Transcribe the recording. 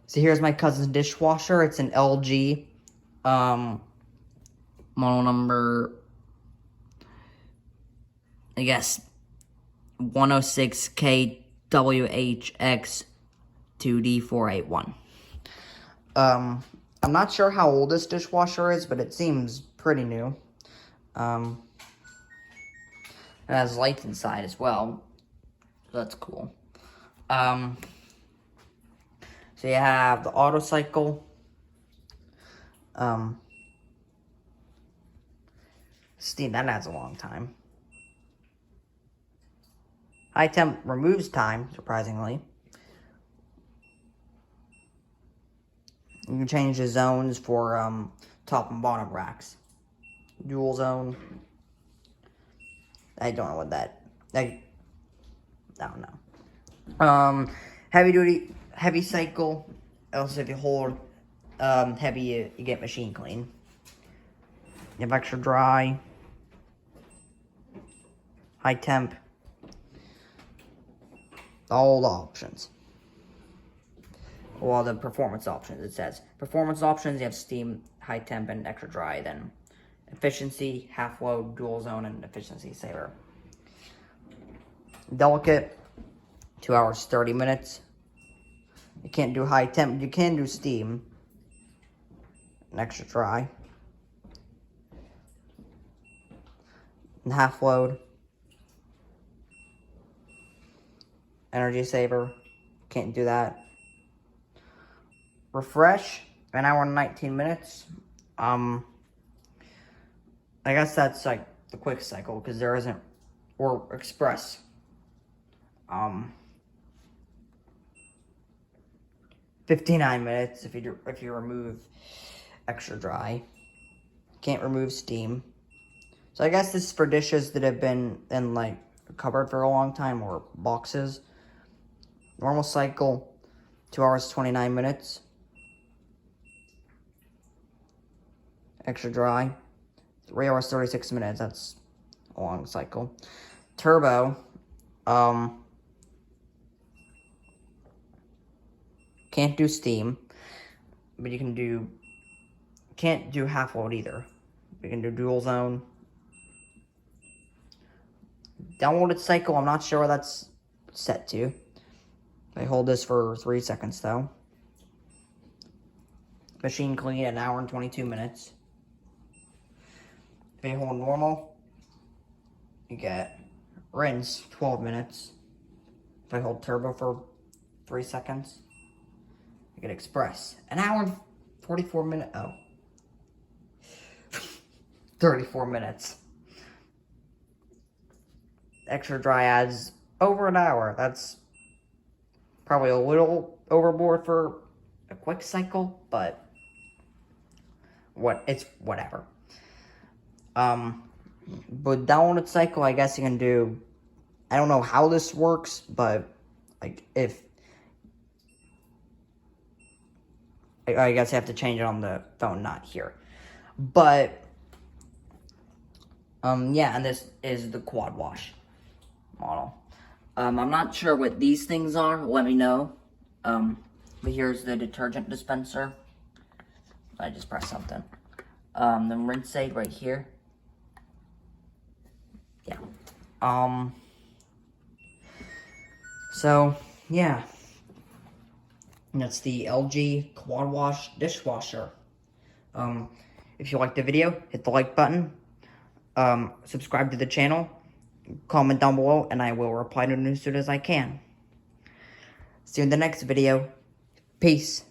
So here's my cousin's dishwasher. It's an LG, model number, I guess, 106KWHX2D481. I'm not sure how old this dishwasher is, but it seems pretty new. It has lights inside as well. So that's cool. So you have the auto cycle. Steam, that adds a long time. High temp removes time, surprisingly. You can change the zones for top and bottom racks. Dual zone. I don't know what that. I don't know. Heavy cycle. Also, if you hold heavy, you get machine clean. You have extra dry. High temp. All the options. Well, the performance options, it says. Performance options, you have steam, high temp, and extra dry. Then efficiency, half load, dual zone, and efficiency saver. Delicate, 2 hours, 30 minutes. You can't do high temp, you can do steam. And extra dry. And half load. Energy saver, can't do that. Refresh, 1 hour and 19 minutes. I guess that's like the quick cycle because there isn't, or express. 59 minutes if you remove extra dry. Can't remove steam. So I guess this is for dishes that have been in like a cupboard for a long time or boxes. Normal cycle, 2 hours, 29 minutes. Extra dry, 3 hours, 36 minutes. That's a long cycle. Turbo, can't do steam, but you can do, can't do half load either. You can do dual zone. Downloaded cycle, I'm not sure what that's set to. I hold this for 3 seconds though. Machine clean, 1 hour and 22 minutes. If you hold normal, you get rinse, 12 minutes. If I hold turbo for 3 seconds, you get express, 1 hour and 44 minutes. Oh. 34 minutes. Extra dry adds over 1 hour. That's probably a little overboard for a quick cycle, but it's whatever. But downloaded cycle, I guess you can do, I don't know how this works, but like if, I guess you have to change it on the phone, not here. But, yeah, and this is the QuadWash model. I'm not sure what these things are, let me know. But here's the detergent dispenser. I just pressed something. The rinse aid right here. Yeah. So, yeah. And that's the LG QuadWash dishwasher. If you liked the video, hit the like button. Subscribe to the channel. Comment down below, and I will reply to it as soon as I can. See you in the next video. Peace.